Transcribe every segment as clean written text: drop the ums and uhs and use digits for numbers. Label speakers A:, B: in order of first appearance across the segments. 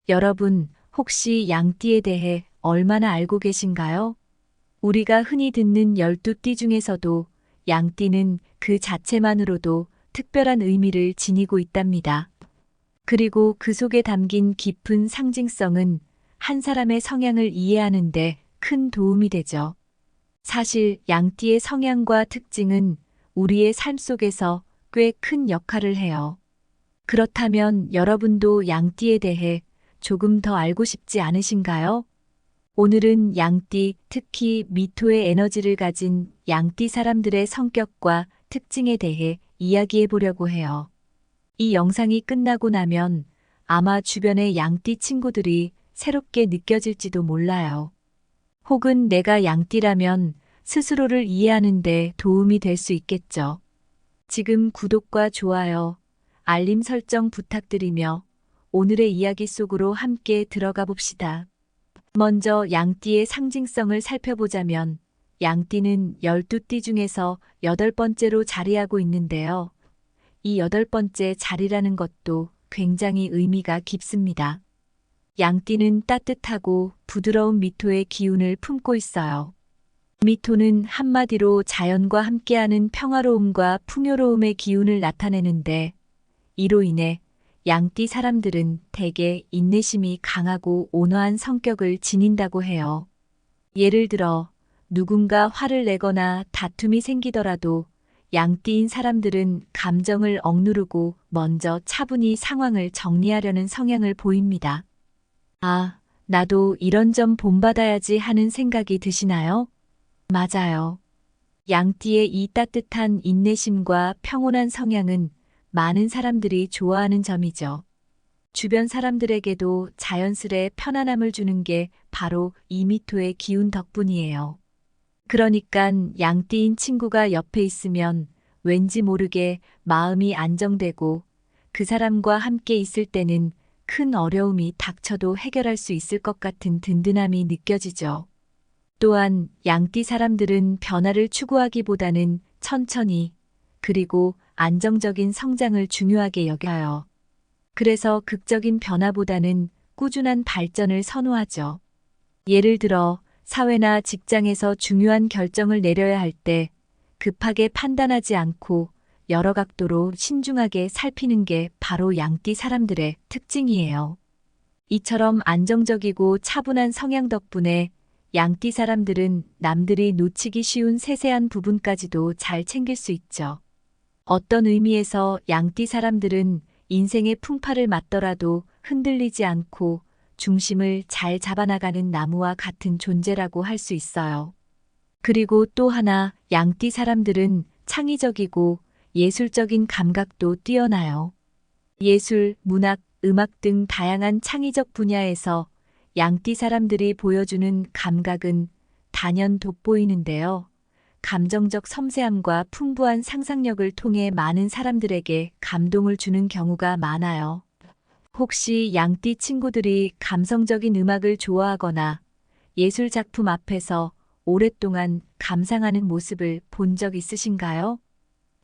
A: 여러분, 혹시 양띠에 대해 얼마나 알고 계신가요? 우리가 흔히 듣는 12띠 중에서도 양띠는 그 자체만으로도 특별한 의미를 지니고 있답니다. 그리고 그 속에 담긴 깊은 상징성은 한 사람의 성향을 이해하는 데 큰 도움이 되죠. 사실 양띠의 성향과 특징은 우리의 삶 속에서 꽤 큰 역할을 해요. 그렇다면 여러분도 양띠에 대해 조금 더 알고 싶지 않으신가요? 오늘은 양띠, 특히 미토의 에너지를 가진 양띠 사람들의 성격과 특징에 대해 이야기해 보려고 해요. 이 영상이 끝나고 나면 아마 주변의 양띠 친구들이 새롭게 느껴질지도 몰라요. 혹은 내가 양띠라면 스스로를 이해하는 데 도움이 될 수 있겠죠. 지금 구독과 좋아요, 알림 설정 부탁드리며 오늘의 이야기 속으로 함께 들어가 봅시다. 먼저 양띠의 상징성을 살펴보자면 양띠는 12띠 중에서 8번째로 자리하고 있는데요. 이 8번째 자리라는 것도 굉장히 의미가 깊습니다. 양띠는 따뜻하고 부드러운 미토의 기운을 품고 있어요. 미토는 한마디로 자연과 함께하는 평화로움과 풍요로움의 기운을 나타내는데 이로 인해 양띠 사람들은 대개 인내심이 강하고 온화한 성격을 지닌다고 해요. 예를 들어 누군가 화를 내거나 다툼이 생기더라도 양띠인 사람들은 감정을 억누르고 먼저 차분히 상황을 정리하려는 성향을 보입니다. 아, 나도 이런 점 본받아야지 하는 생각이 드시나요? 맞아요. 양띠의 이 따뜻한 인내심과 평온한 성향은 많은 사람들이 좋아하는 점이죠. 주변 사람들에게도 자연스레 편안함을 주는 게 바로 이 미토의 기운 덕분이에요. 그러니깐 양띠인 친구가 옆에 있으면 왠지 모르게 마음이 안정되고 그 사람과 함께 있을 때는 큰 어려움이 닥쳐도 해결할 수 있을 것 같은 든든함이 느껴지죠. 또한 양띠 사람들은 변화를 추구하기보다는 천천히 그리고 안정적인 성장을 중요하게 여겨요. 그래서 극적인 변화보다는 꾸준한 발전을 선호하죠. 예를 들어 사회나 직장에서 중요한 결정을 내려야 할 때 급하게 판단하지 않고 여러 각도로 신중하게 살피는 게 바로 양띠 사람들의 특징이에요. 이처럼 안정적이고 차분한 성향 덕분에 양띠 사람들은 남들이 놓치기 쉬운 세세한 부분까지도 잘 챙길 수 있죠. 어떤 의미에서 양띠 사람들은 인생의 풍파를 맞더라도 흔들리지 않고 중심을 잘 잡아나가는 나무와 같은 존재라고 할 수 있어요. 그리고 또 하나 양띠 사람들은 창의적이고 예술적인 감각도 뛰어나요. 예술, 문학, 음악 등 다양한 창의적 분야에서 양띠 사람들이 보여주는 감각은 단연 돋보이는데요. 감정적 섬세함과 풍부한 상상력을 통해 많은 사람들에게 감동을 주는 경우가 많아요. 혹시 양띠 친구들이 감성적인 음악을 좋아하거나 예술 작품 앞에서 오랫동안 감상하는 모습을 본 적 있으신가요?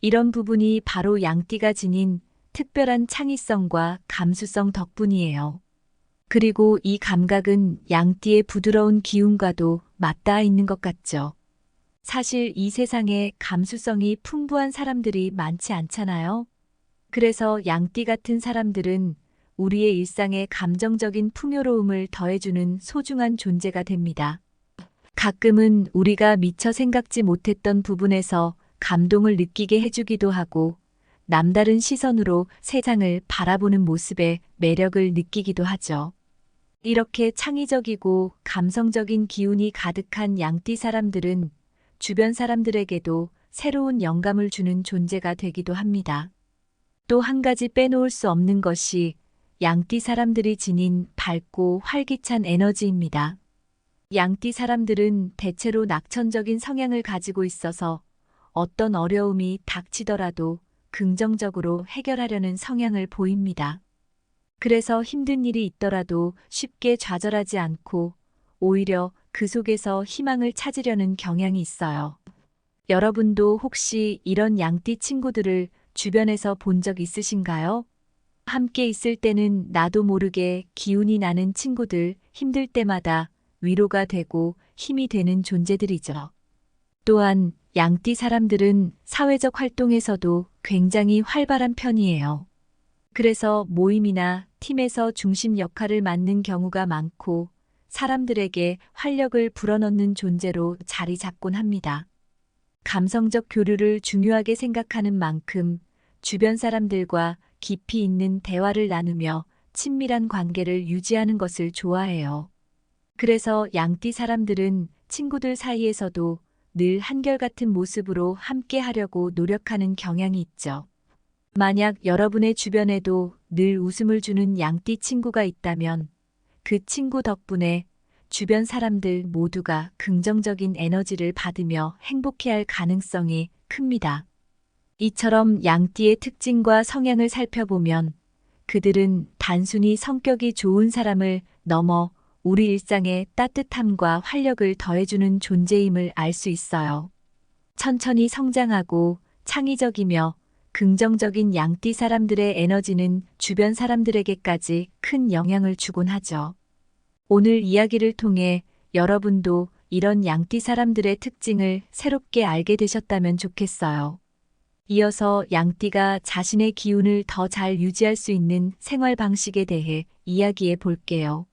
A: 이런 부분이 바로 양띠가 지닌 특별한 창의성과 감수성 덕분이에요. 그리고 이 감각은 양띠의 부드러운 기운과도 맞닿아 있는 것 같죠. 사실 이 세상에 감수성이 풍부한 사람들이 많지 않잖아요. 그래서 양띠 같은 사람들은 우리의 일상에 감정적인 풍요로움을 더해주는 소중한 존재가 됩니다. 가끔은 우리가 미처 생각지 못했던 부분에서 감동을 느끼게 해주기도 하고 남다른 시선으로 세상을 바라보는 모습에 매력을 느끼기도 하죠. 이렇게 창의적이고 감성적인 기운이 가득한 양띠 사람들은 주변 사람들에게도 새로운 영감을 주는 존재가 되기도 합니다. 또 한 가지 빼놓을 수 없는 것이 양띠 사람들이 지닌 밝고 활기찬 에너지입니다. 양띠 사람들은 대체로 낙천적인 성향을 가지고 있어서 어떤 어려움이 닥치더라도 긍정적으로 해결하려는 성향을 보입니다. 그래서 힘든 일이 있더라도 쉽게 좌절하지 않고 오히려 그 속에서 희망을 찾으려는 경향이 있어요. 여러분도 혹시 이런 양띠 친구들을 주변에서 본 적 있으신가요? 함께 있을 때는 나도 모르게 기운이 나는 친구들, 힘들 때마다 위로가 되고 힘이 되는 존재들이죠. 또한 양띠 사람들은 사회적 활동에서도 굉장히 활발한 편이에요. 그래서 모임이나 팀에서 중심 역할을 맡는 경우가 많고 사람들에게 활력을 불어넣는 존재로 자리 잡곤 합니다. 감성적 교류를 중요하게 생각하는 만큼 주변 사람들과 깊이 있는 대화를 나누며 친밀한 관계를 유지하는 것을 좋아해요. 그래서 양띠 사람들은 친구들 사이에서도 늘 한결같은 모습으로 함께 하려고 노력하는 경향이 있죠. 만약 여러분의 주변에도 늘 웃음을 주는 양띠 친구가 있다면 그 친구 덕분에 주변 사람들 모두가 긍정적인 에너지를 받으며 행복해할 가능성이 큽니다. 이처럼 양띠의 특징과 성향을 살펴보면 그들은 단순히 성격이 좋은 사람을 넘어 우리 일상에 따뜻함과 활력을 더해주는 존재임을 알 수 있어요. 천천히 성장하고 창의적이며 긍정적인 양띠 사람들의 에너지는 주변 사람들에게까지 큰 영향을 주곤 하죠. 오늘 이야기를 통해 여러분도 이런 양띠 사람들의 특징을 새롭게 알게 되셨다면 좋겠어요. 이어서 양띠가 자신의 기운을 더 잘 유지할 수 있는 생활 방식에 대해 이야기해 볼게요.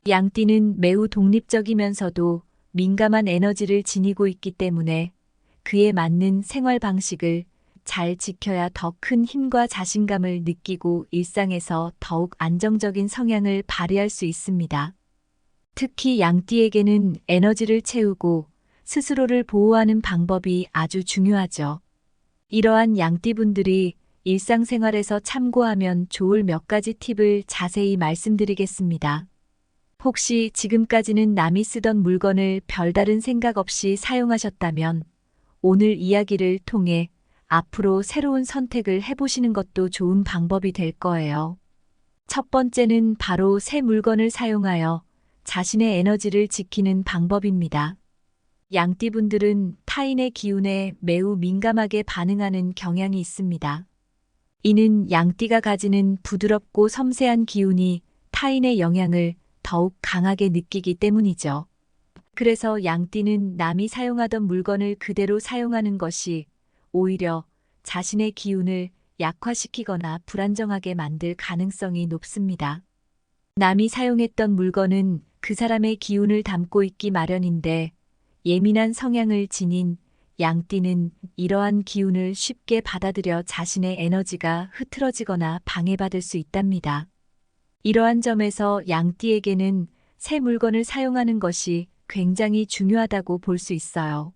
A: 양띠는 매우 독립적이면서도 민감한 에너지를 지니고 있기 때문에 그에 맞는 생활 방식을 잘 지켜야 더 큰 힘과 자신감을 느끼고 일상에서 더욱 안정적인 성향을 발휘할 수 있습니다. 특히 양띠에게는 에너지를 채우고 스스로를 보호하는 방법이 아주 중요하죠. 이러한 양띠분들이 일상생활에서 참고하면 좋을 몇 가지 팁을 자세히 말씀드리겠습니다. 혹시 지금까지는 남이 쓰던 물건을 별다른 생각 없이 사용하셨다면 오늘 이야기를 통해 앞으로 새로운 선택을 해보시는 것도 좋은 방법이 될 거예요. 첫 번째는 바로 새 물건을 사용하여 자신의 에너지를 지키는 방법입니다. 양띠분들은 타인의 기운에 매우 민감하게 반응하는 경향이 있습니다. 이는 양띠가 가지는 부드럽고 섬세한 기운이 타인의 영향을 더욱 강하게 느끼기 때문이죠. 그래서 양띠는 남이 사용하던 물건을 그대로 사용하는 것이 오히려 자신의 기운을 약화시키거나 불안정하게 만들 가능성이 높습니다. 남이 사용했던 물건은 그 사람의 기운을 담고 있기 마련인데 예민한 성향을 지닌 양띠는 이러한 기운을 쉽게 받아들여 자신의 에너지가 흐트러지거나 방해받을 수 있답니다. 이러한 점에서 양띠에게는 새 물건을 사용하는 것이 굉장히 중요하다고 볼 수 있어요.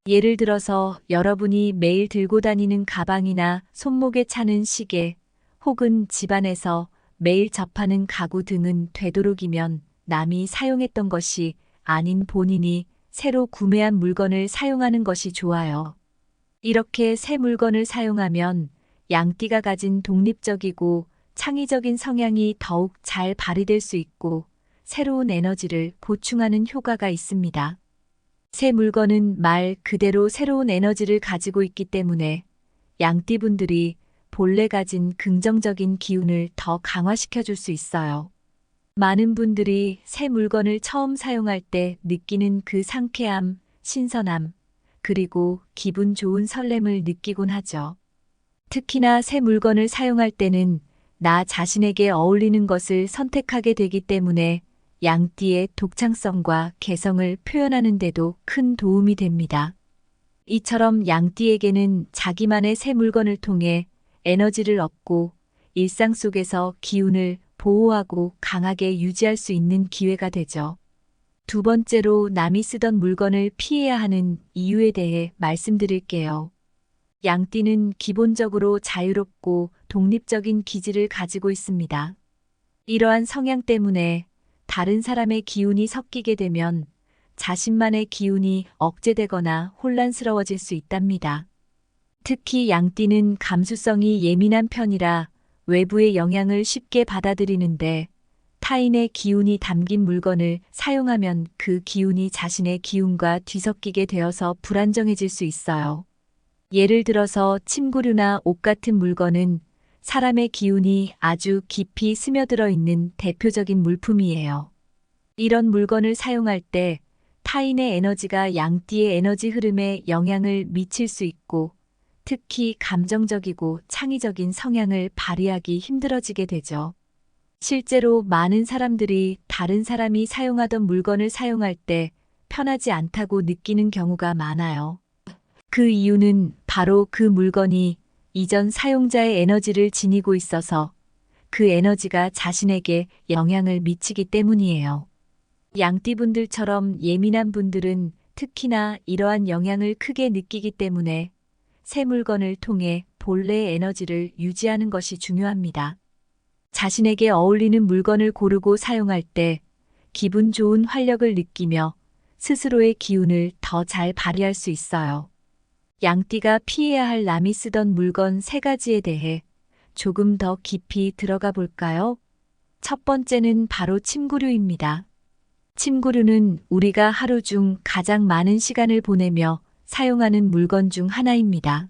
A: 예를 들어서 여러분이 매일 들고 다니는 가방이나 손목에 차는 시계 혹은 집안에서 매일 접하는 가구 등은 되도록이면 남이 사용했던 것이 아닌 본인이 새로 구매한 물건을 사용하는 것이 좋아요. 이렇게 새 물건을 사용하면 양띠가 가진 독립적이고 창의적인 성향이 더욱 잘 발휘될 수 있고 새로운 에너지를 보충하는 효과가 있습니다. 새 물건은 말 그대로 새로운 에너지를 가지고 있기 때문에 양띠분들이 본래 가진 긍정적인 기운을 더 강화시켜 줄 수 있어요. 많은 분들이 새 물건을 처음 사용할 때 느끼는 그 상쾌함, 신선함, 그리고 기분 좋은 설렘을 느끼곤 하죠. 특히나 새 물건을 사용할 때는 나 자신에게 어울리는 것을 선택하게 되기 때문에 양띠의 독창성과 개성을 표현하는 데도 큰 도움이 됩니다. 이처럼 양띠에게는 자기만의 새 물건을 통해 에너지를 얻고 일상 속에서 기운을 보호하고 강하게 유지할 수 있는 기회가 되죠. 두 번째로 남이 쓰던 물건을 피해야 하는 이유에 대해 말씀드릴게요. 양띠는 기본적으로 자유롭고 독립적인 기질을 가지고 있습니다. 이러한 성향 때문에 다른 사람의 기운이 섞이게 되면 자신만의 기운이 억제되거나 혼란스러워질 수 있답니다. 특히 양띠는 감수성이 예민한 편이라 외부의 영향을 쉽게 받아들이는데 타인의 기운이 담긴 물건을 사용하면 그 기운이 자신의 기운과 뒤섞이게 되어서 불안정해질 수 있어요. 예를 들어서 침구류나 옷 같은 물건은 사람의 기운이 아주 깊이 스며들어 있는 대표적인 물품이에요. 이런 물건을 사용할 때 타인의 에너지가 양띠의 에너지 흐름에 영향을 미칠 수 있고 특히 감정적이고 창의적인 성향을 발휘하기 힘들어지게 되죠. 실제로 많은 사람들이 다른 사람이 사용하던 물건을 사용할 때 편하지 않다고 느끼는 경우가 많아요. 그 이유는 바로 그 물건이 이전 사용자의 에너지를 지니고 있어서 그 에너지가 자신에게 영향을 미치기 때문이에요. 양띠분들처럼 예민한 분들은 특히나 이러한 영향을 크게 느끼기 때문에 새 물건을 통해 본래의 에너지를 유지하는 것이 중요합니다. 자신에게 어울리는 물건을 고르고 사용할 때 기분 좋은 활력을 느끼며 스스로의 기운을 더 잘 발휘할 수 있어요. 양띠가 피해야 할 남이 쓰던 물건 3가지에 대해 조금 더 깊이 들어가 볼까요? 첫 번째는 바로 침구류입니다. 침구류는 우리가 하루 중 가장 많은 시간을 보내며 사용하는 물건 중 하나입니다.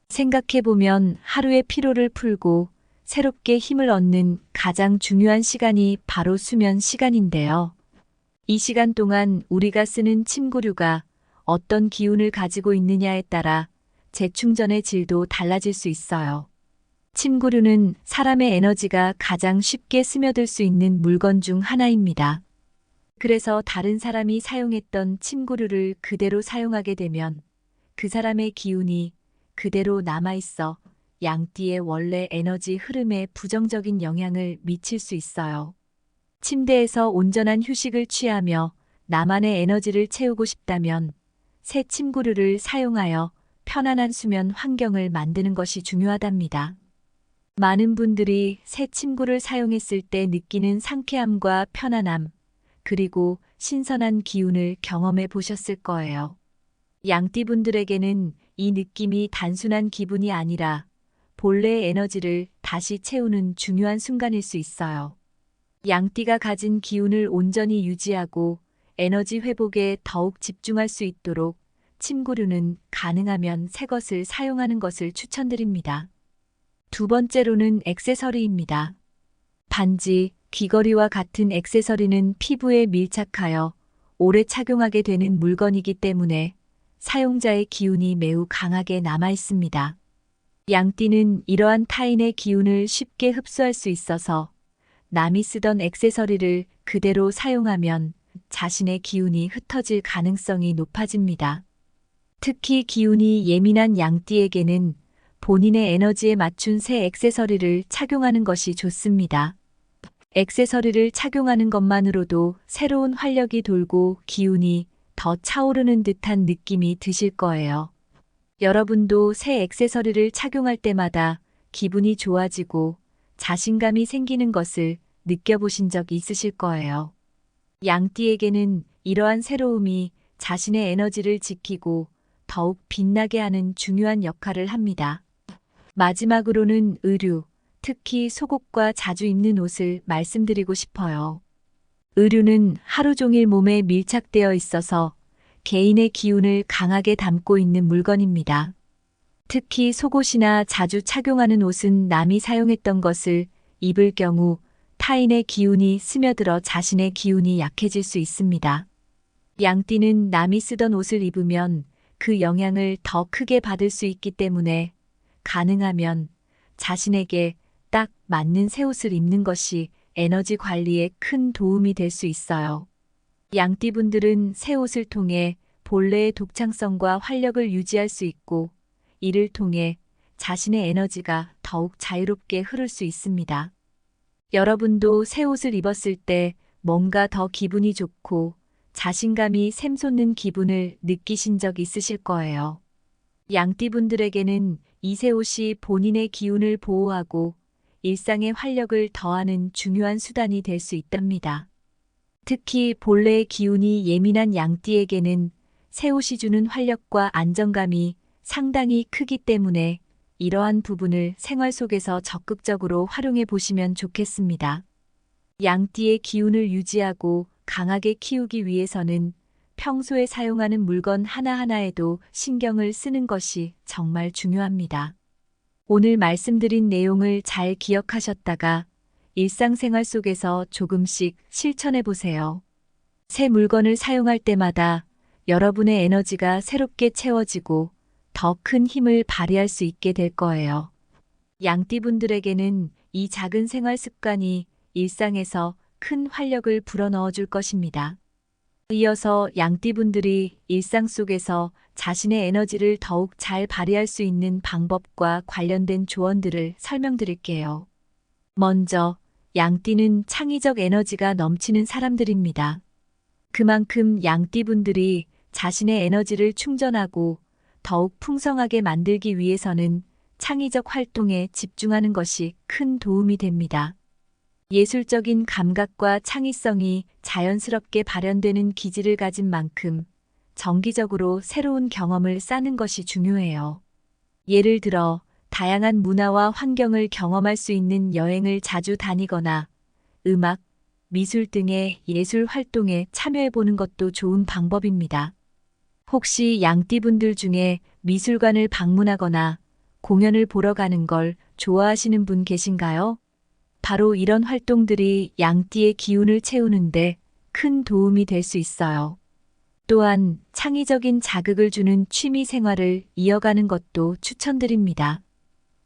A: 생각해보면 하루의 피로를 풀고 새롭게 힘을 얻는 가장 중요한 시간이 바로 수면 시간인데요. 이 시간 동안 우리가 쓰는 침구류가 어떤 기운을 가지고 있느냐에 따라 재충전의 질도 달라질 수 있어요. 침구류는 사람의 에너지가 가장 쉽게 스며들 수 있는 물건 중 하나입니다. 그래서 다른 사람이 사용했던 침구류를 그대로 사용하게 되면 그 사람의 기운이 그대로 남아있어 양띠의 원래 에너지 흐름에 부정적인 영향을 미칠 수 있어요. 침대에서 온전한 휴식을 취하며 나만의 에너지를 채우고 싶다면 새 침구류를 사용하여 편안한 수면 환경을 만드는 것이 중요하답니다. 많은 분들이 새 침구를 사용했을 때 느끼는 상쾌함과 편안함, 그리고 신선한 기운을 경험해 보셨을 거예요. 양띠분들에게는 이 느낌이 단순한 기분이 아니라 본래의 에너지를 다시 채우는 중요한 순간일 수 있어요. 양띠가 가진 기운을 온전히 유지하고 에너지 회복에 더욱 집중할 수 있도록 침구류는 가능하면 새 것을 사용하는 것을 추천드립니다. 두 번째로는 액세서리입니다. 반지, 귀걸이와 같은 액세서리는 피부에 밀착하여 오래 착용하게 되는 물건이기 때문에 사용자의 기운이 매우 강하게 남아 있습니다. 양띠는 이러한 타인의 기운을 쉽게 흡수할 수 있어서 남이 쓰던 액세서리를 그대로 사용하면 자신의 기운이 흩어질 가능성이 높아집니다. 특히 기운이 예민한 양띠에게는 본인의 에너지에 맞춘 새 액세서리를 착용하는 것이 좋습니다. 액세서리를 착용하는 것만으로도 새로운 활력이 돌고 기운이 더 차오르는 듯한 느낌이 드실 거예요. 여러분도 새 액세서리를 착용할 때마다 기분이 좋아지고 자신감이 생기는 것을 느껴보신 적 있으실 거예요. 양띠에게는 이러한 새로움이 자신의 에너지를 지키고 더욱 빛나게 하는 중요한 역할을 합니다. 마지막으로는 의류, 특히 속옷과 자주 입는 옷을 말씀드리고 싶어요. 의류는 하루 종일 몸에 밀착되어 있어서 개인의 기운을 강하게 담고 있는 물건입니다. 특히 속옷이나 자주 착용하는 옷은 남이 사용했던 것을 입을 경우 타인의 기운이 스며들어 자신의 기운이 약해질 수 있습니다. 양띠는 남이 쓰던 옷을 입으면 그 영향을 더 크게 받을 수 있기 때문에 가능하면 자신에게 딱 맞는 새 옷을 입는 것이 에너지 관리에 큰 도움이 될 수 있어요. 양띠분들은 새 옷을 통해 본래의 독창성과 활력을 유지할 수 있고 이를 통해 자신의 에너지가 더욱 자유롭게 흐를 수 있습니다. 여러분도 새 옷을 입었을 때 뭔가 더 기분이 좋고 자신감이 샘솟는 기분을 느끼신 적 있으실 거예요. 양띠분들에게는 이 새 옷이 본인의 기운을 보호하고 일상의 활력을 더하는 중요한 수단이 될 수 있답니다. 특히 본래의 기운이 예민한 양띠에게는 새 옷이 주는 활력과 안정감이 상당히 크기 때문에 이러한 부분을 생활 속에서 적극적으로 활용해 보시면 좋겠습니다. 양띠의 기운을 유지하고 강하게 키우기 위해서는 평소에 사용하는 물건 하나하나에도 신경을 쓰는 것이 정말 중요합니다. 오늘 말씀드린 내용을 잘 기억하셨다가 일상생활 속에서 조금씩 실천해 보세요. 새 물건을 사용할 때마다 여러분의 에너지가 새롭게 채워지고 더 큰 힘을 발휘할 수 있게 될 거예요. 양띠분들에게는 이 작은 생활 습관이 일상에서 큰 활력을 불어넣어 줄 것입니다. 이어서 양띠분들이 일상 속에서 자신의 에너지를 더욱 잘 발휘할 수 있는 방법과 관련된 조언들을 설명드릴게요. 먼저, 양띠는 창의적 에너지가 넘치는 사람들입니다. 그만큼 양띠분들이 자신의 에너지를 충전하고 더욱 풍성하게 만들기 위해서는 창의적 활동에 집중하는 것이 큰 도움이 됩니다. 예술적인 감각과 창의성이 자연스럽게 발현되는 기질을 가진 만큼 정기적으로 새로운 경험을 쌓는 것이 중요해요. 예를 들어, 다양한 문화와 환경을 경험할 수 있는 여행을 자주 다니거나 음악, 미술 등의 예술 활동에 참여해 보는 것도 좋은 방법입니다. 혹시 양띠분들 중에 미술관을 방문하거나 공연을 보러 가는 걸 좋아하시는 분 계신가요? 바로 이런 활동들이 양띠의 기운을 채우는데 큰 도움이 될 수 있어요. 또한 창의적인 자극을 주는 취미 생활을 이어가는 것도 추천드립니다.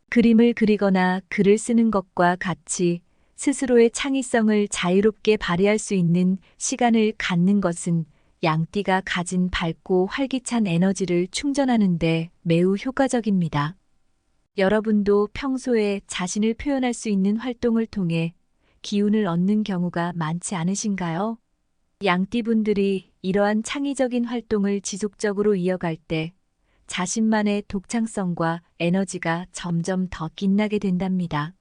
A: 그림을 그리거나 글을 쓰는 것과 같이 스스로의 창의성을 자유롭게 발휘할 수 있는 시간을 갖는 것은 양띠가 가진 밝고 활기찬 에너지를 충전하는 데 매우 효과적입니다. 여러분도 평소에 자신을 표현할 수 있는 활동을 통해 기운을 얻는 경우가 많지 않으신가요? 양띠분들이 이러한 창의적인 활동을 지속적으로 이어갈 때 자신만의 독창성과 에너지가 점점 더 빛나게 된답니다.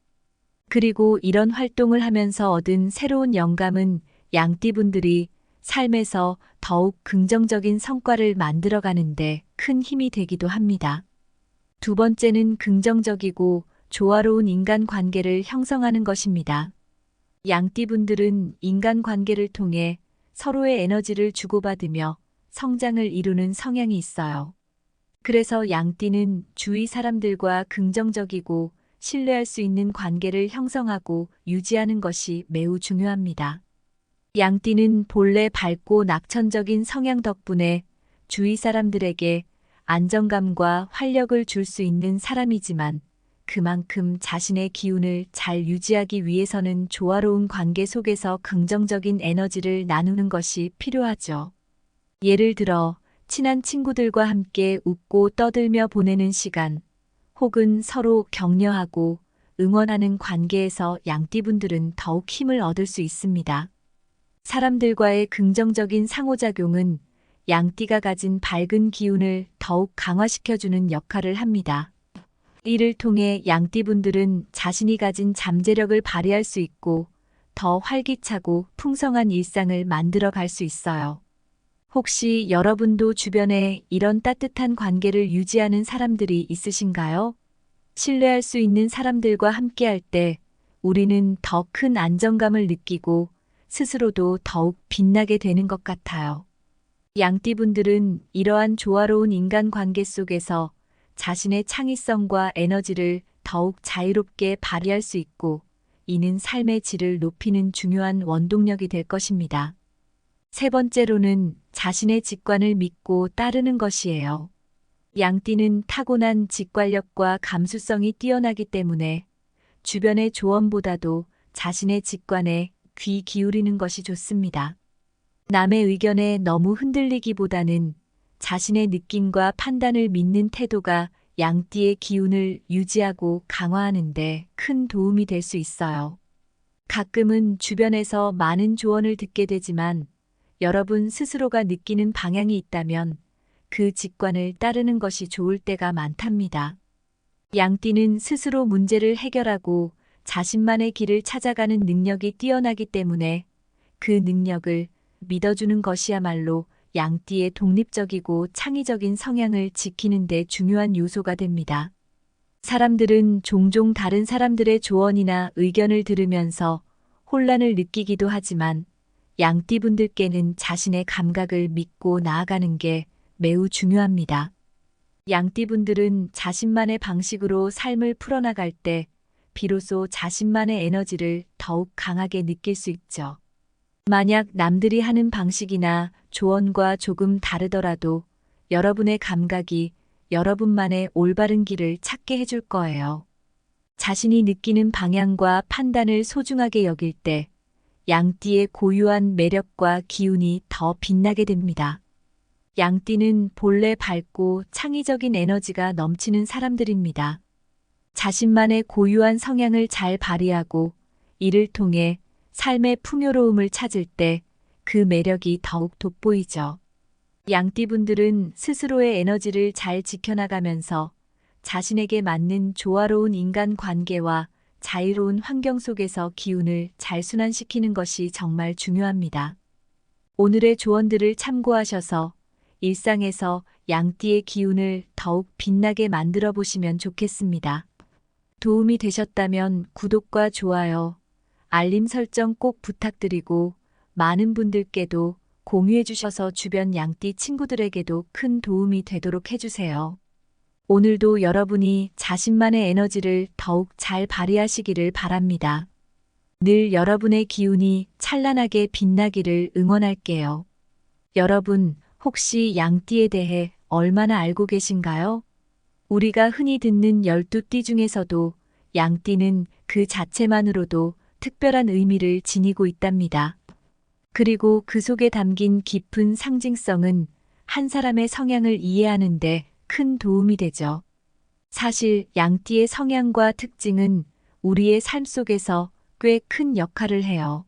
A: 그리고 이런 활동을 하면서 얻은 새로운 영감은 양띠분들이 삶에서 더욱 긍정적인 성과를 만들어가는데 큰 힘이 되기도 합니다. 두 번째는 긍정적이고 조화로운 인간관계를 형성하는 것입니다. 양띠분들은 인간관계를 통해 서로의 에너지를 주고받으며 성장을 이루는 성향이 있어요. 그래서 양띠는 주위 사람들과 긍정적이고 신뢰할 수 있는 관계를 형성하고 유지하는 것이 매우 중요합니다. 양띠는 본래 밝고 낙천적인 성향 덕분에 주위 사람들에게 안정감과 활력을 줄 수 있는 사람이지만 그만큼 자신의 기운을 잘 유지하기 위해서는 조화로운 관계 속에서 긍정적인 에너지를 나누는 것이 필요하죠. 예를 들어 친한 친구들과 함께 웃고 떠들며 보내는 시간, 혹은 서로 격려하고 응원하는 관계에서 양띠분들은 더욱 힘을 얻을 수 있습니다. 사람들과의 긍정적인 상호작용은 양띠가 가진 밝은 기운을 더욱 강화시켜주는 역할을 합니다. 이를 통해 양띠분들은 자신이 가진 잠재력을 발휘할 수 있고 더 활기차고 풍성한 일상을 만들어 갈 수 있어요. 혹시 여러분도 주변에 이런 따뜻한 관계를 유지하는 사람들이 있으신가요? 신뢰할 수 있는 사람들과 함께할 때 우리는 더 큰 안정감을 느끼고 스스로도 더욱 빛나게 되는 것 같아요. 양띠분들은 이러한 조화로운 인간관계 속에서 자신의 창의성과 에너지를 더욱 자유롭게 발휘할 수 있고 이는 삶의 질을 높이는 중요한 원동력이 될 것입니다. 세 번째로는 자신의 직관을 믿고 따르는 것이에요. 양띠는 타고난 직관력과 감수성이 뛰어나기 때문에 주변의 조언보다도 자신의 직관에 귀 기울이는 것이 좋습니다. 남의 의견에 너무 흔들리기보다는 자신의 느낌과 판단을 믿는 태도가 양띠의 기운을 유지하고 강화하는 데 큰 도움이 될 수 있어요. 가끔은 주변에서 많은 조언을 듣게 되지만 여러분 스스로가 느끼는 방향이 있다면 그 직관을 따르는 것이 좋을 때가 많답니다. 양띠는 스스로 문제를 해결하고 자신만의 길을 찾아가는 능력이 뛰어나기 때문에 그 능력을 믿어주는 것이야말로 양띠의 독립적이고 창의적인 성향을 지키는 데 중요한 요소가 됩니다. 사람들은 종종 다른 사람들의 조언이나 의견을 들으면서 혼란을 느끼기도 하지만 양띠분들께는 자신의 감각을 믿고 나아가는 게 매우 중요합니다. 양띠분들은 자신만의 방식으로 삶을 풀어나갈 때 비로소 자신만의 에너지를 더욱 강하게 느낄 수 있죠. 만약 남들이 하는 방식이나 조언과 조금 다르더라도 여러분의 감각이 여러분만의 올바른 길을 찾게 해줄 거예요. 자신이 느끼는 방향과 판단을 소중하게 여길 때 양띠의 고유한 매력과 기운이 더 빛나게 됩니다. 양띠는 본래 밝고 창의적인 에너지가 넘치는 사람들입니다. 자신만의 고유한 성향을 잘 발휘하고 이를 통해 삶의 풍요로움을 찾을 때 그 매력이 더욱 돋보이죠. 양띠분들은 스스로의 에너지를 잘 지켜나가면서 자신에게 맞는 조화로운 인간 관계와 자유로운 환경 속에서 기운을 잘 순환시키는 것이 정말 중요합니다. 오늘의 조언들을 참고하셔서 일상에서 양띠의 기운을 더욱 빛나게 만들어 보시면 좋겠습니다. 도움이 되셨다면 구독과 좋아요, 알림 설정 꼭 부탁드리고 많은 분들께도 공유해 주셔서 주변 양띠 친구들에게도 큰 도움이 되도록 해주세요. 오늘도 여러분이 자신만의 에너지를 더욱 잘 발휘하시기를 바랍니다. 늘 여러분의 기운이 찬란하게 빛나기를 응원할게요. 여러분, 혹시 양띠에 대해 얼마나 알고 계신가요? 우리가 흔히 듣는 12띠 중에서도 양띠는 그 자체만으로도 특별한 의미를 지니고 있답니다. 그리고 그 속에 담긴 깊은 상징성은 한 사람의 성향을 이해하는 데 큰 도움이 되죠. 사실 양띠의 성향과 특징은 우리의 삶 속에서 꽤 큰 역할을 해요.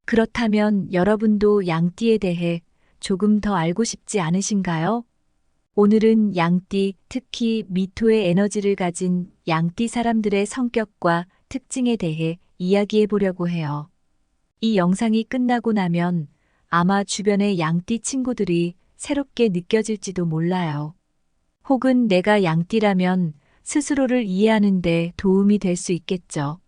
A: 그렇다면 여러분도 양띠에 대해 조금 더 알고 싶지 않으신가요? 오늘은 양띠, 특히 미토의 에너지를 가진 양띠 사람들의 성격과 특징에 대해 이야기해 보려고 해요. 이 영상이 끝나고 나면 아마 주변의 양띠 친구들이 새롭게 느껴질지도 몰라요. 혹은 내가 양띠라면 스스로를 이해하는 데 도움이 될 수 있겠죠.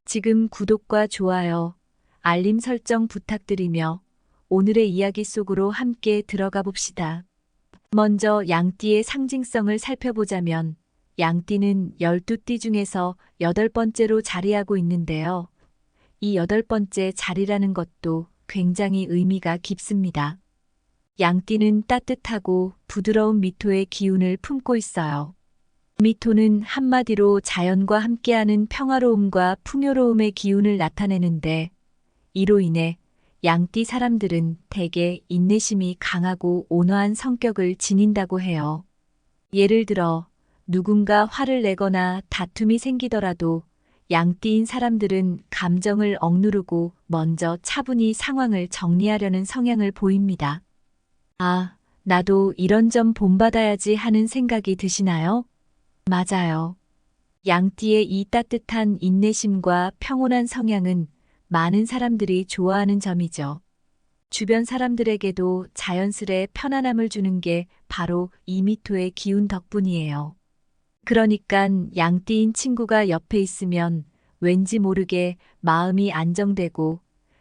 A: 지금 구독과 좋아요, 알림 설정 부탁드리며 오늘의 이야기 속으로 함께 들어가 봅시다. 먼저 양띠의 상징성을 살펴보자면 양띠는 12띠 중에서 8번째로 자리하고 있는데요. 이 8번째 자리라는 것도 굉장히 의미가 깊습니다. 양띠는 따뜻하고 부드러운 미토의 기운을 품고 있어요. 미토는 한마디로 자연과 함께하는 평화로움과 풍요로움의 기운을 나타내는데 이로 인해 양띠 사람들은 대개 인내심이 강하고 온화한 성격을 지닌다고 해요. 예를 들어 누군가 화를 내거나 다툼이 생기더라도 양띠인 사람들은 감정을 억누르고 먼저 차분히 상황을 정리하려는 성향을 보입니다. 아, 나도 이런 점 본받아야지 하는 생각이 드시나요? 맞아요. 양띠의 이 따뜻한 인내심과 평온한 성향은 많은 사람들이 좋아하는 점이죠. 주변 사람들에게도 자연스레 편안함을 주는 게 바로 이 미토의 기운 덕분이에요. 그러니깐 양띠인 친구가 옆에 있으면 왠지 모르게 마음이 안정되고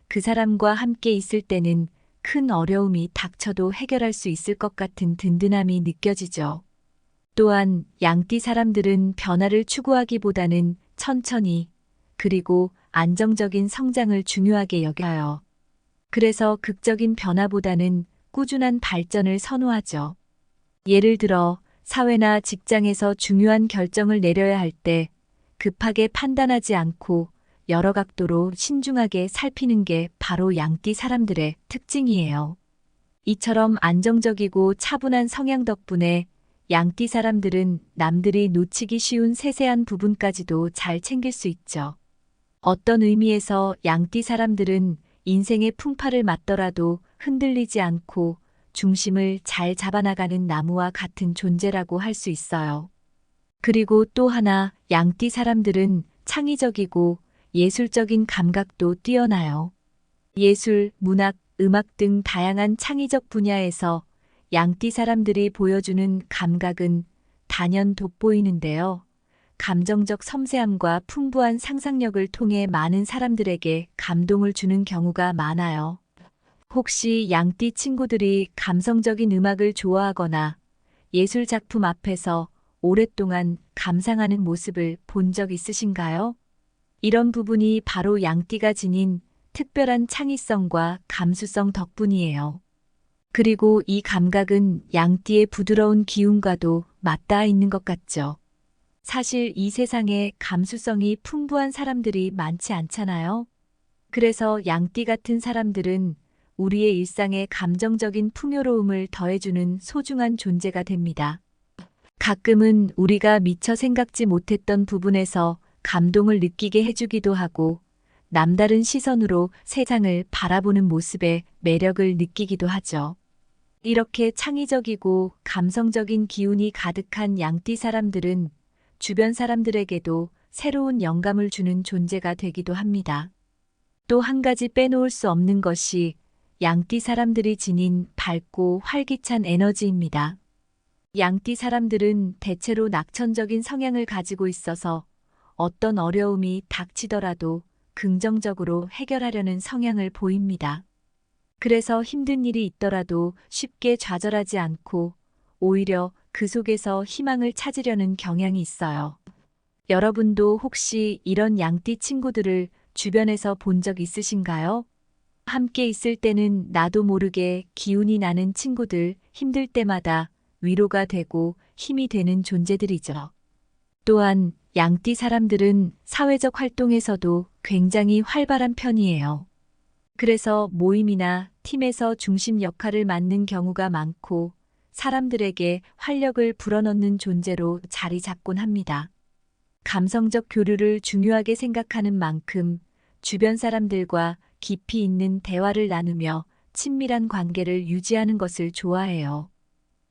A: 그 사람과 함께 있을 때는 큰 어려움이 닥쳐도 해결할 수 있을 것 같은 든든함이 느껴지죠. 또한 양띠 사람들은 변화를 추구하기보다는 천천히 그리고 안정적인 성장을 중요하게 여겨요. 그래서 극적인 변화보다는 꾸준한 발전을 선호하죠. 예를 들어 사회나 직장에서 중요한 결정을 내려야 할 때 급하게 판단하지 않고 여러 각도로 신중하게 살피는 게 바로 양띠 사람들의 특징이에요. 이처럼 안정적이고 차분한 성향 덕분에 양띠 사람들은 남들이 놓치기 쉬운 세세한 부분까지도 잘 챙길 수 있죠. 어떤 의미에서 양띠 사람들은 인생의 풍파를 맞더라도 흔들리지 않고 중심을 잘 잡아나가는 나무와 같은 존재라고 할 수 있어요. 그리고 또 하나 양띠 사람들은 창의적이고 예술적인 감각도 뛰어나요. 예술, 문학, 음악 등 다양한 창의적 분야에서 양띠 사람들이 보여주는 감각은 단연 돋보이는데요. 감정적 섬세함과 풍부한 상상력을 통해 많은 사람들에게 감동을 주는 경우가 많아요. 혹시 양띠 친구들이 감성적인 음악을 좋아하거나 예술 작품 앞에서 오랫동안 감상하는 모습을 본 적 있으신가요? 이런 부분이 바로 양띠가 지닌 특별한 창의성과 감수성 덕분이에요. 그리고 이 감각은 양띠의 부드러운 기운과도 맞닿아 있는 것 같죠. 사실 이 세상에 감수성이 풍부한 사람들이 많지 않잖아요. 그래서 양띠 같은 사람들은 우리의 일상에 감정적인 풍요로움을 더해주는 소중한 존재가 됩니다. 가끔은 우리가 미처 생각지 못했던 부분에서 감동을 느끼게 해주기도 하고 남다른 시선으로 세상을 바라보는 모습에 매력을 느끼기도 하죠. 이렇게 창의적이고 감성적인 기운이 가득한 양띠 사람들은 주변 사람들에게도 새로운 영감을 주는 존재가 되기도 합니다. 또 한 가지 빼놓을 수 없는 것이 양띠 사람들이 지닌 밝고 활기찬 에너지입니다. 양띠 사람들은 대체로 낙천적인 성향을 가지고 있어서 어떤 어려움이 닥치더라도 긍정적으로 해결하려는 성향을 보입니다. 그래서 힘든 일이 있더라도 쉽게 좌절하지 않고 오히려 그 속에서 희망을 찾으려는 경향이 있어요. 여러분도 혹시 이런 양띠 친구들을 주변에서 본 적 있으신가요? 함께 있을 때는 나도 모르게 기운이 나는 친구들, 힘들 때마다 위로가 되고 힘이 되는 존재들이죠. 또한 양띠 사람들은 사회적 활동에서도 굉장히 활발한 편이에요. 그래서 모임이나 팀에서 중심 역할을 맡는 경우가 많고 사람들에게 활력을 불어넣는 존재로 자리 잡곤 합니다. 감성적 교류를 중요하게 생각하는 만큼 주변 사람들과 깊이 있는 대화를 나누며 친밀한 관계를 유지하는 것을 좋아해요.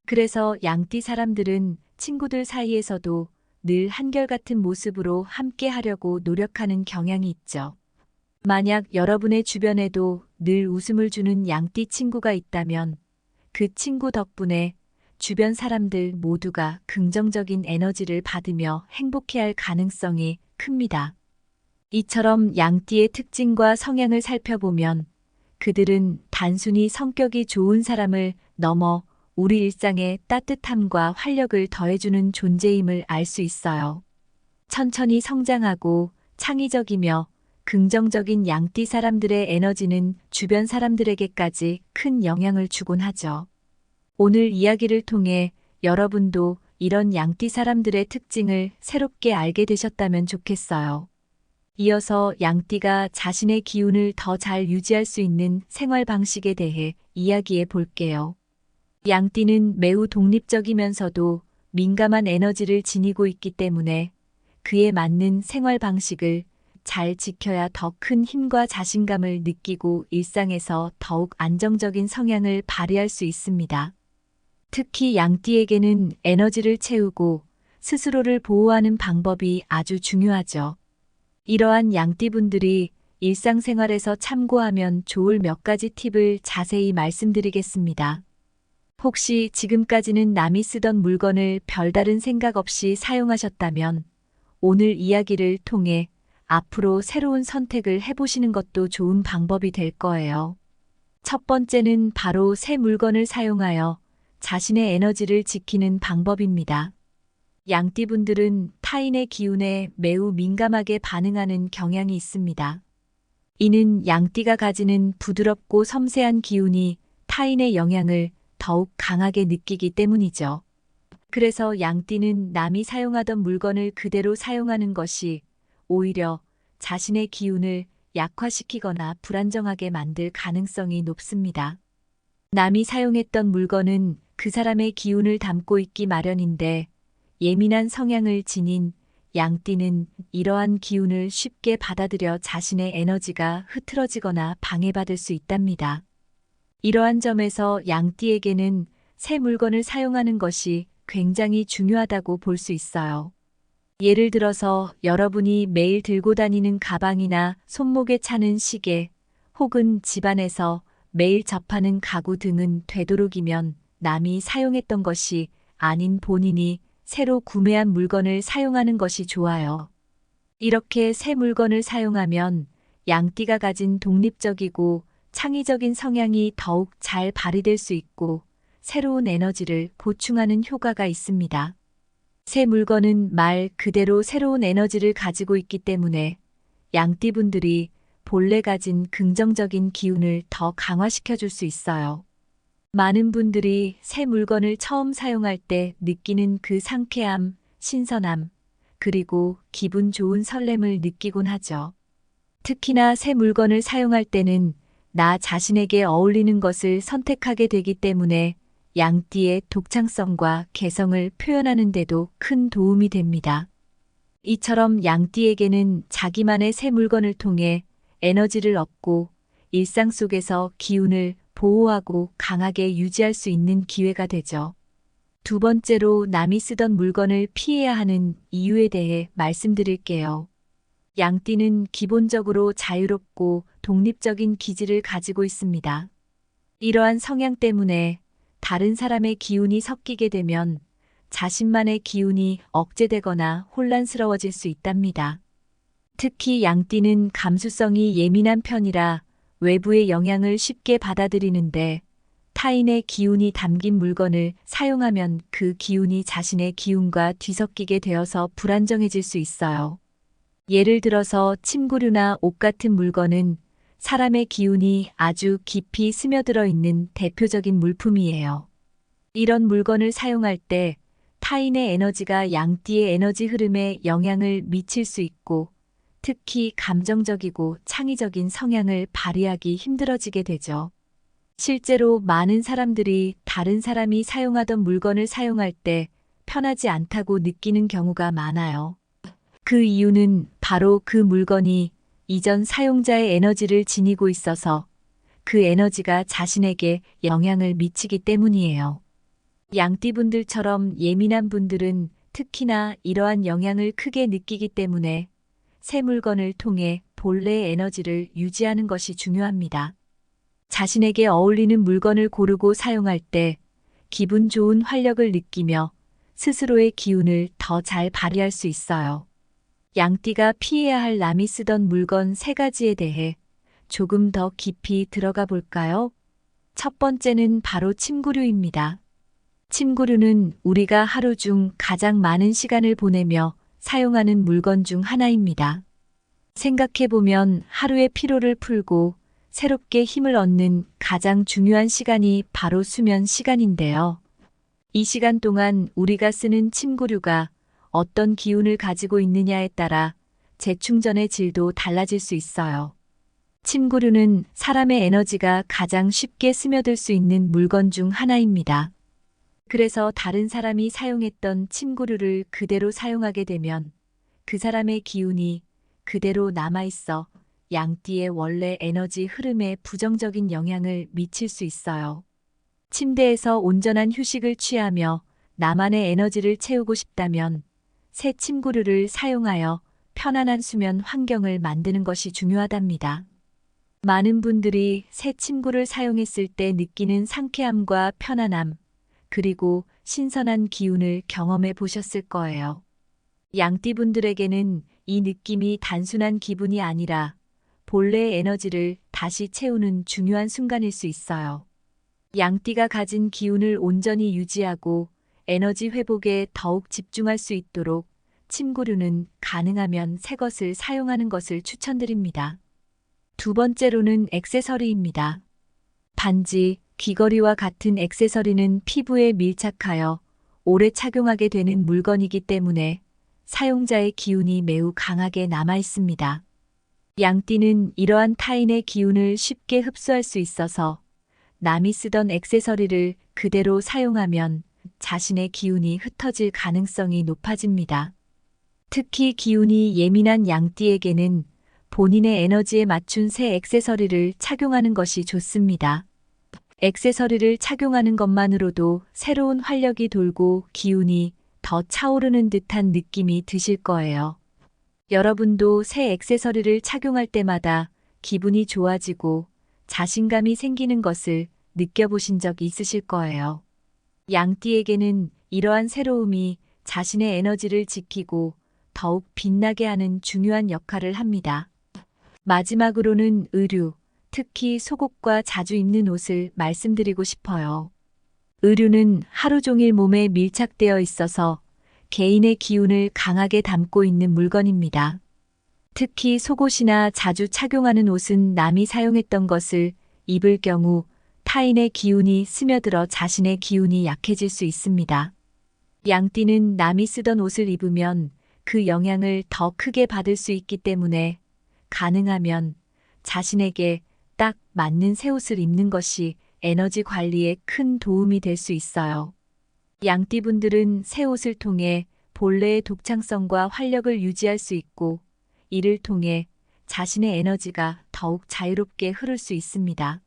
A: 그래서 양띠 사람들은 친구들 사이에서도 늘 한결같은 모습으로 함께 하려고 노력하는 경향이 있죠. 만약 여러분의 주변에도 늘 웃음을 주는 양띠 친구가 있다면 그 친구 덕분에 주변 사람들 모두가 긍정적인 에너지를 받으며 행복해할 가능성이 큽니다. 이처럼 양띠의 특징과 성향을 살펴보면 그들은 단순히 성격이 좋은 사람을 넘어 우리 일상에 따뜻함과 활력을 더해주는 존재임을 알 수 있어요. 천천히 성장하고 창의적이며 긍정적인 양띠 사람들의 에너지는 주변 사람들에게까지 큰 영향을 주곤 하죠. 오늘 이야기를 통해 여러분도 이런 양띠 사람들의 특징을 새롭게 알게 되셨다면 좋겠어요. 이어서 양띠가 자신의 기운을 더 잘 유지할 수 있는 생활 방식에 대해 이야기해 볼게요. 양띠는 매우 독립적이면서도 민감한 에너지를 지니고 있기 때문에 그에 맞는 생활 방식을 잘 지켜야 더 큰 힘과 자신감을 느끼고 일상에서 더욱 안정적인 성향을 발휘할 수 있습니다. 특히 양띠에게는 에너지를 채우고 스스로를 보호하는 방법이 아주 중요하죠. 이러한 양띠분들이 일상생활에서 참고하면 좋을 몇 가지 팁을 자세히 말씀드리겠습니다. 혹시 지금까지는 남이 쓰던 물건을 별다른 생각 없이 사용하셨다면 오늘 이야기를 통해 앞으로 새로운 선택을 해보시는 것도 좋은 방법이 될 거예요. 첫 번째는 바로 새 물건을 사용하여 자신의 에너지를 지키는 방법입니다. 양띠분들은 타인의 기운에 매우 민감하게 반응하는 경향이 있습니다. 이는 양띠가 가지는 부드럽고 섬세한 기운이 타인의 영향을 더욱 강하게 느끼기 때문이죠. 그래서 양띠는 남이 사용하던 물건을 그대로 사용하는 것이 오히려 자신의 기운을 약화시키거나 불안정하게 만들 가능성이 높습니다. 남이 사용했던 물건은 그 사람의 기운을 담고 있기 마련인데 예민한 성향을 지닌 양띠는 이러한 기운을 쉽게 받아들여 자신의 에너지가 흐트러지거나 방해받을 수 있답니다. 이러한 점에서 양띠에게는 새 물건을 사용하는 것이 굉장히 중요하다고 볼 수 있어요. 예를 들어서 여러분이 매일 들고 다니는 가방이나 손목에 차는 시계 혹은 집안에서 매일 접하는 가구 등은 되도록이면 남이 사용했던 것이 아닌 본인이 새로 구매한 물건을 사용하는 것이 좋아요. 이렇게 새 물건을 사용하면 양띠가 가진 독립적이고 창의적인 성향이 더욱 잘 발휘될 수 있고 새로운 에너지를 보충하는 효과가 있습니다. 새 물건은 말 그대로 새로운 에너지를 가지고 있기 때문에 양띠분들이 본래 가진 긍정적인 기운을 더 강화시켜 줄 수 있어요. 많은 분들이 새 물건을 처음 사용할 때 느끼는 그 상쾌함, 신선함, 그리고 기분 좋은 설렘을 느끼곤 하죠. 특히나 새 물건을 사용할 때는 나 자신에게 어울리는 것을 선택하게 되기 때문에 양띠의 독창성과 개성을 표현하는 데도 큰 도움이 됩니다. 이처럼 양띠에게는 자기만의 새 물건을 통해 에너지를 얻고 일상 속에서 기운을 보호하고 강하게 유지할 수 있는 기회가 되죠. 두 번째로 남이 쓰던 물건을 피해야 하는 이유에 대해 말씀드릴게요. 양띠는 기본적으로 자유롭고 독립적인 기질을 가지고 있습니다. 이러한 성향 때문에 다른 사람의 기운이 섞이게 되면 자신만의 기운이 억제되거나 혼란스러워질 수 있답니다. 특히 양띠는 감수성이 예민한 편이라 외부의 영향을 쉽게 받아들이는데 타인의 기운이 담긴 물건을 사용하면 그 기운이 자신의 기운과 뒤섞이게 되어서 불안정해질 수 있어요. 예를 들어서 침구류나 옷 같은 물건은 사람의 기운이 아주 깊이 스며들어 있는 대표적인 물품이에요. 이런 물건을 사용할 때 타인의 에너지가 양띠의 에너지 흐름에 영향을 미칠 수 있고 특히 감정적이고 창의적인 성향을 발휘하기 힘들어지게 되죠. 실제로 많은 사람들이 다른 사람이 사용하던 물건을 사용할 때 편하지 않다고 느끼는 경우가 많아요. 그 이유는 바로 그 물건이 이전 사용자의 에너지를 지니고 있어서 그 에너지가 자신에게 영향을 미치기 때문이에요. 양띠분들처럼 예민한 분들은 특히나 이러한 영향을 크게 느끼기 때문에 새 물건을 통해 본래의 에너지를 유지하는 것이 중요합니다. 자신에게 어울리는 물건을 고르고 사용할 때 기분 좋은 활력을 느끼며 스스로의 기운을 더 잘 발휘할 수 있어요. 양띠가 피해야 할 남이 쓰던 물건 3가지에 대해 조금 더 깊이 들어가 볼까요? 첫 번째는 바로 침구류입니다. 침구류는 우리가 하루 중 가장 많은 시간을 보내며 사용하는 물건 중 하나입니다. 생각해보면 하루의 피로를 풀고 새롭게 힘을 얻는 가장 중요한 시간이 바로 수면 시간인데요. 이 시간 동안 우리가 쓰는 침구류가 어떤 기운을 가지고 있느냐에 따라 재충전의 질도 달라질 수 있어요. 침구류는 사람의 에너지가 가장 쉽게 스며들 수 있는 물건 중 하나입니다. 그래서 다른 사람이 사용했던 침구류를 그대로 사용하게 되면 그 사람의 기운이 그대로 남아있어 양띠의 원래 에너지 흐름에 부정적인 영향을 미칠 수 있어요. 침대에서 온전한 휴식을 취하며 나만의 에너지를 채우고 싶다면 새 침구류를 사용하여 편안한 수면 환경을 만드는 것이 중요하답니다. 많은 분들이 새 침구를 사용했을 때 느끼는 상쾌함과 편안함, 그리고 신선한 기운을 경험해 보셨을 거예요. 양띠분들에게는 이 느낌이 단순한 기분이 아니라 본래의 에너지를 다시 채우는 중요한 순간일 수 있어요. 양띠가 가진 기운을 온전히 유지하고 에너지 회복에 더욱 집중할 수 있도록 침구류는 가능하면 새 것을 사용하는 것을 추천드립니다. 두 번째로는 액세서리입니다. 반지, 귀걸이와 같은 액세서리는 피부에 밀착하여 오래 착용하게 되는 물건이기 때문에 사용자의 기운이 매우 강하게 남아 있습니다. 양띠는 이러한 타인의 기운을 쉽게 흡수할 수 있어서 남이 쓰던 액세서리를 그대로 사용하면 자신의 기운이 흩어질 가능성이 높아집니다. 특히 기운이 예민한 양띠에게는 본인의 에너지에 맞춘 새 액세서리를 착용하는 것이 좋습니다. 액세서리를 착용하는 것만으로도 새로운 활력이 돌고 기운이 더 차오르는 듯한 느낌이 드실 거예요. 여러분도 새 액세서리를 착용할 때마다 기분이 좋아지고 자신감이 생기는 것을 느껴보신 적 있으실 거예요. 양띠에게는 이러한 새로움이 자신의 에너지를 지키고 더욱 빛나게 하는 중요한 역할을 합니다. 마지막으로는 의류, 특히 속옷과 자주 입는 옷을 말씀드리고 싶어요. 의류는 하루 종일 몸에 밀착되어 있어서 개인의 기운을 강하게 담고 있는 물건입니다. 특히 속옷이나 자주 착용하는 옷은 남이 사용했던 것을 입을 경우 타인의 기운이 스며들어 자신의 기운이 약해질 수 있습니다. 양띠는 남이 쓰던 옷을 입으면 그 영향을 더 크게 받을 수 있기 때문에 가능하면 자신에게 딱 맞는 새 옷을 입는 것이 에너지 관리에 큰 도움이 될 수 있어요. 양띠분들은 새 옷을 통해 본래의 독창성과 활력을 유지할 수 있고 이를 통해 자신의 에너지가 더욱 자유롭게 흐를 수 있습니다.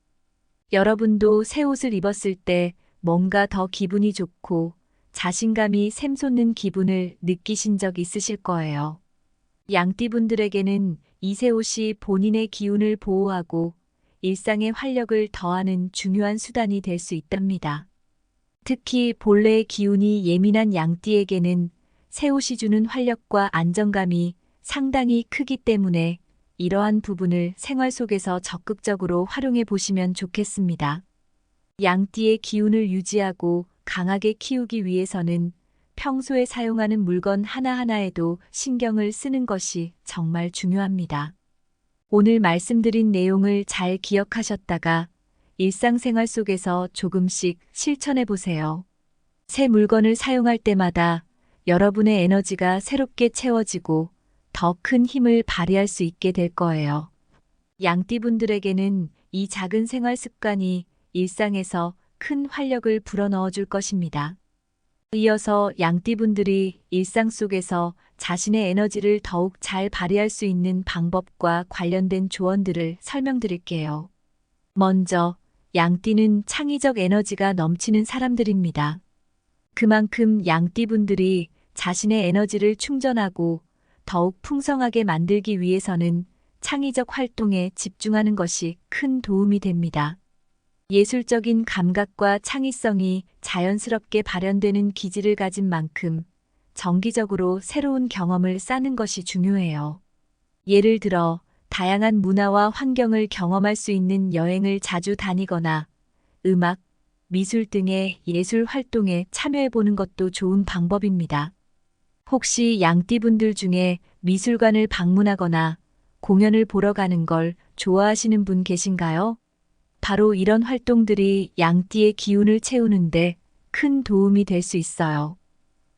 A: 여러분도 새 옷을 입었을 때 뭔가 더 기분이 좋고 자신감이 샘솟는 기분을 느끼신 적 있으실 거예요. 양띠분들에게는 이 새 옷이 본인의 기운을 보호하고 일상의 활력을 더하는 중요한 수단이 될 수 있답니다. 특히 본래의 기운이 예민한 양띠에게는 새 옷이 주는 활력과 안정감이 상당히 크기 때문에 이러한 부분을 생활 속에서 적극적으로 활용해 보시면 좋겠습니다. 양띠의 기운을 유지하고 강하게 키우기 위해서는 평소에 사용하는 물건 하나하나에도 신경을 쓰는 것이 정말 중요합니다. 오늘 말씀드린 내용을 잘 기억하셨다가 일상생활 속에서 조금씩 실천해 보세요. 새 물건을 사용할 때마다 여러분의 에너지가 새롭게 채워지고 더 큰 힘을 발휘할 수 있게 될 거예요. 양띠분들에게는 이 작은 생활 습관이 일상에서 큰 활력을 불어넣어 줄 것입니다. 이어서 양띠분들이 일상 속에서 자신의 에너지를 더욱 잘 발휘할 수 있는 방법과 관련된 조언들을 설명드릴게요. 먼저, 양띠는 창의적 에너지가 넘치는 사람들입니다. 그만큼 양띠분들이 자신의 에너지를 충전하고 더욱 풍성하게 만들기 위해서는 창의적 활동에 집중하는 것이 큰 도움이 됩니다. 예술적인 감각과 창의성이 자연스럽게 발현되는 기질을 가진 만큼 정기적으로 새로운 경험을 쌓는 것이 중요해요. 예를 들어, 다양한 문화와 환경을 경험할 수 있는 여행을 자주 다니거나 음악, 미술 등의 예술 활동에 참여해 보는 것도 좋은 방법입니다. 혹시 양띠분들 중에 미술관을 방문하거나 공연을 보러 가는 걸 좋아하시는 분 계신가요? 바로 이런 활동들이 양띠의 기운을 채우는데 큰 도움이 될 수 있어요.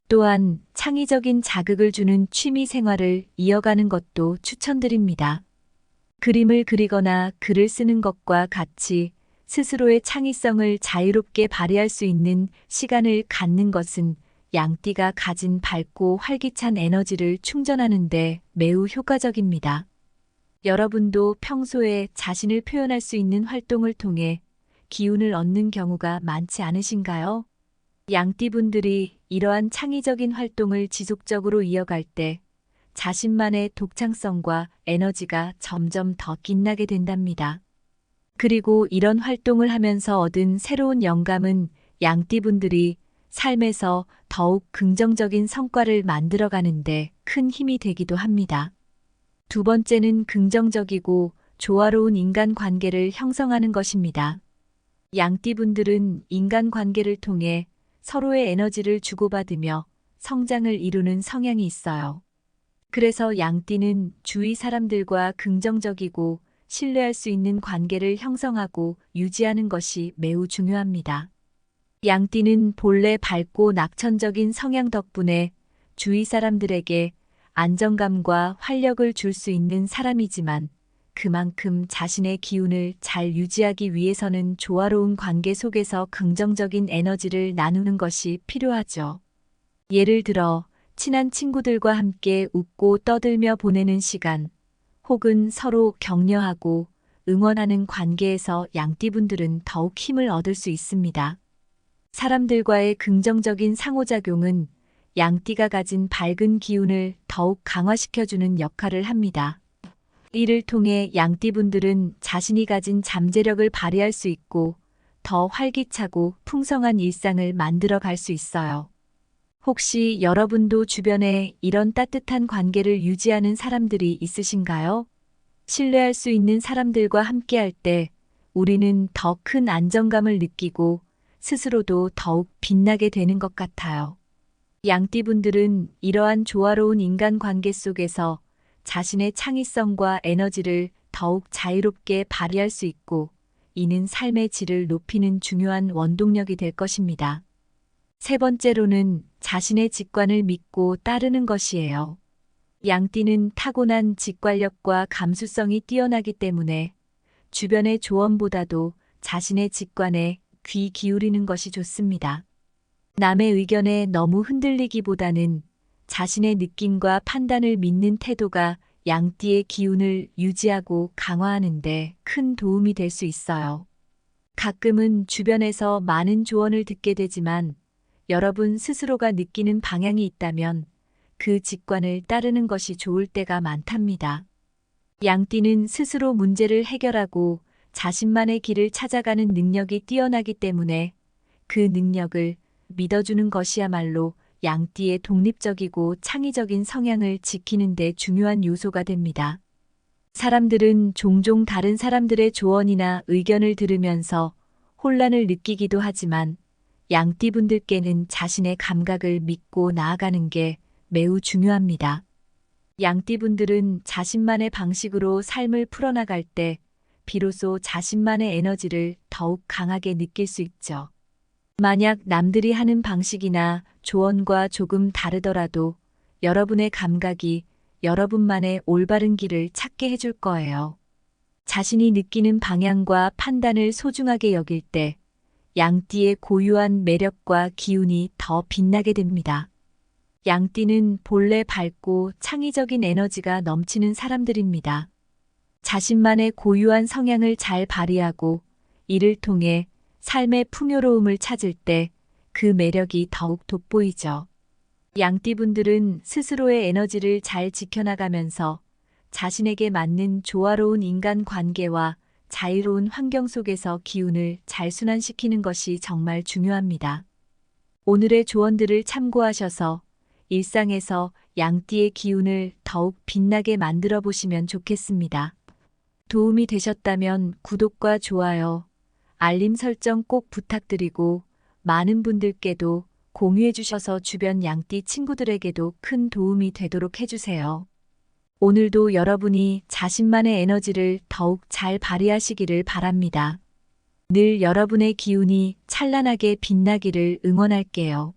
A: 또한 창의적인 자극을 주는 취미 생활을 이어가는 것도 추천드립니다. 그림을 그리거나 글을 쓰는 것과 같이 스스로의 창의성을 자유롭게 발휘할 수 있는 시간을 갖는 것은 양띠가 가진 밝고 활기찬 에너지를 충전하는 데 매우 효과적입니다. 여러분도 평소에 자신을 표현할 수 있는 활동을 통해 기운을 얻는 경우가 많지 않으신가요? 양띠분들이 이러한 창의적인 활동을 지속적으로 이어갈 때 자신만의 독창성과 에너지가 점점 더 빛나게 된답니다. 그리고 이런 활동을 하면서 얻은 새로운 영감은 양띠분들이 삶에서 더욱 긍정적인 성과를 만들어가는데 큰 힘이 되기도 합니다. 두 번째는 긍정적이고 조화로운 인간관계를 형성하는 것입니다. 양띠분들은 인간관계를 통해 서로의 에너지를 주고받으며 성장을 이루는 성향이 있어요. 그래서 양띠는 주위 사람들과 긍정적이고 신뢰할 수 있는 관계를 형성하고 유지하는 것이 매우 중요합니다. 양띠는 본래 밝고 낙천적인 성향 덕분에 주위 사람들에게 안정감과 활력을 줄 수 있는 사람이지만 그만큼 자신의 기운을 잘 유지하기 위해서는 조화로운 관계 속에서 긍정적인 에너지를 나누는 것이 필요하죠. 예를 들어 친한 친구들과 함께 웃고 떠들며 보내는 시간, 혹은 서로 격려하고 응원하는 관계에서 양띠분들은 더욱 힘을 얻을 수 있습니다. 사람들과의 긍정적인 상호작용은 양띠가 가진 밝은 기운을 더욱 강화시켜주는 역할을 합니다. 이를 통해 양띠분들은 자신이 가진 잠재력을 발휘할 수 있고 더 활기차고 풍성한 일상을 만들어 갈 수 있어요. 혹시 여러분도 주변에 이런 따뜻한 관계를 유지하는 사람들이 있으신가요? 신뢰할 수 있는 사람들과 함께할 때 우리는 더 큰 안정감을 느끼고 스스로도 더욱 빛나게 되는 것 같아요. 양띠분들은 이러한 조화로운 인간관계 속에서 자신의 창의성과 에너지를 더욱 자유롭게 발휘할 수 있고, 이는 삶의 질을 높이는 중요한 원동력이 될 것입니다. 세 번째로는 자신의 직관을 믿고 따르는 것이에요. 양띠는 타고난 직관력과 감수성이 뛰어나기 때문에 주변의 조언보다도 자신의 직관에 귀 기울이는 것이 좋습니다. 남의 의견에 너무 흔들리기보다는 자신의 느낌과 판단을 믿는 태도가 양띠의 기운을 유지하고 강화하는 데 큰 도움이 될 수 있어요. 가끔은 주변에서 많은 조언을 듣게 되지만 여러분 스스로가 느끼는 방향이 있다면 그 직관을 따르는 것이 좋을 때가 많답니다. 양띠는 스스로 문제를 해결하고 자신만의 길을 찾아가는 능력이 뛰어나기 때문에 그 능력을 믿어주는 것이야말로 양띠의 독립적이고 창의적인 성향을 지키는 데 중요한 요소가 됩니다. 사람들은 종종 다른 사람들의 조언이나 의견을 들으면서 혼란을 느끼기도 하지만 양띠분들께는 자신의 감각을 믿고 나아가는 게 매우 중요합니다. 양띠분들은 자신만의 방식으로 삶을 풀어나갈 때 비로소 자신만의 에너지를 더욱 강하게 느낄 수 있죠. 만약 남들이 하는 방식이나 조언과 조금 다르더라도 여러분의 감각이 여러분만의 올바른 길을 찾게 해줄 거예요. 자신이 느끼는 방향과 판단을 소중하게 여길 때 양띠의 고유한 매력과 기운이 더 빛나게 됩니다. 양띠는 본래 밝고 창의적인 에너지가 넘치는 사람들입니다. 자신만의 고유한 성향을 잘 발휘하고 이를 통해 삶의 풍요로움을 찾을 때 그 매력이 더욱 돋보이죠. 양띠분들은 스스로의 에너지를 잘 지켜나가면서 자신에게 맞는 조화로운 인간관계와 자유로운 환경 속에서 기운을 잘 순환시키는 것이 정말 중요합니다. 오늘의 조언들을 참고하셔서 일상에서 양띠의 기운을 더욱 빛나게 만들어 보시면 좋겠습니다. 도움이 되셨다면 구독과 좋아요, 알림 설정 꼭 부탁드리고 많은 분들께도 공유해 주셔서 주변 양띠 친구들에게도 큰 도움이 되도록 해주세요. 오늘도 여러분이 자신만의 에너지를 더욱 잘 발휘하시기를 바랍니다. 늘 여러분의 기운이 찬란하게 빛나기를 응원할게요.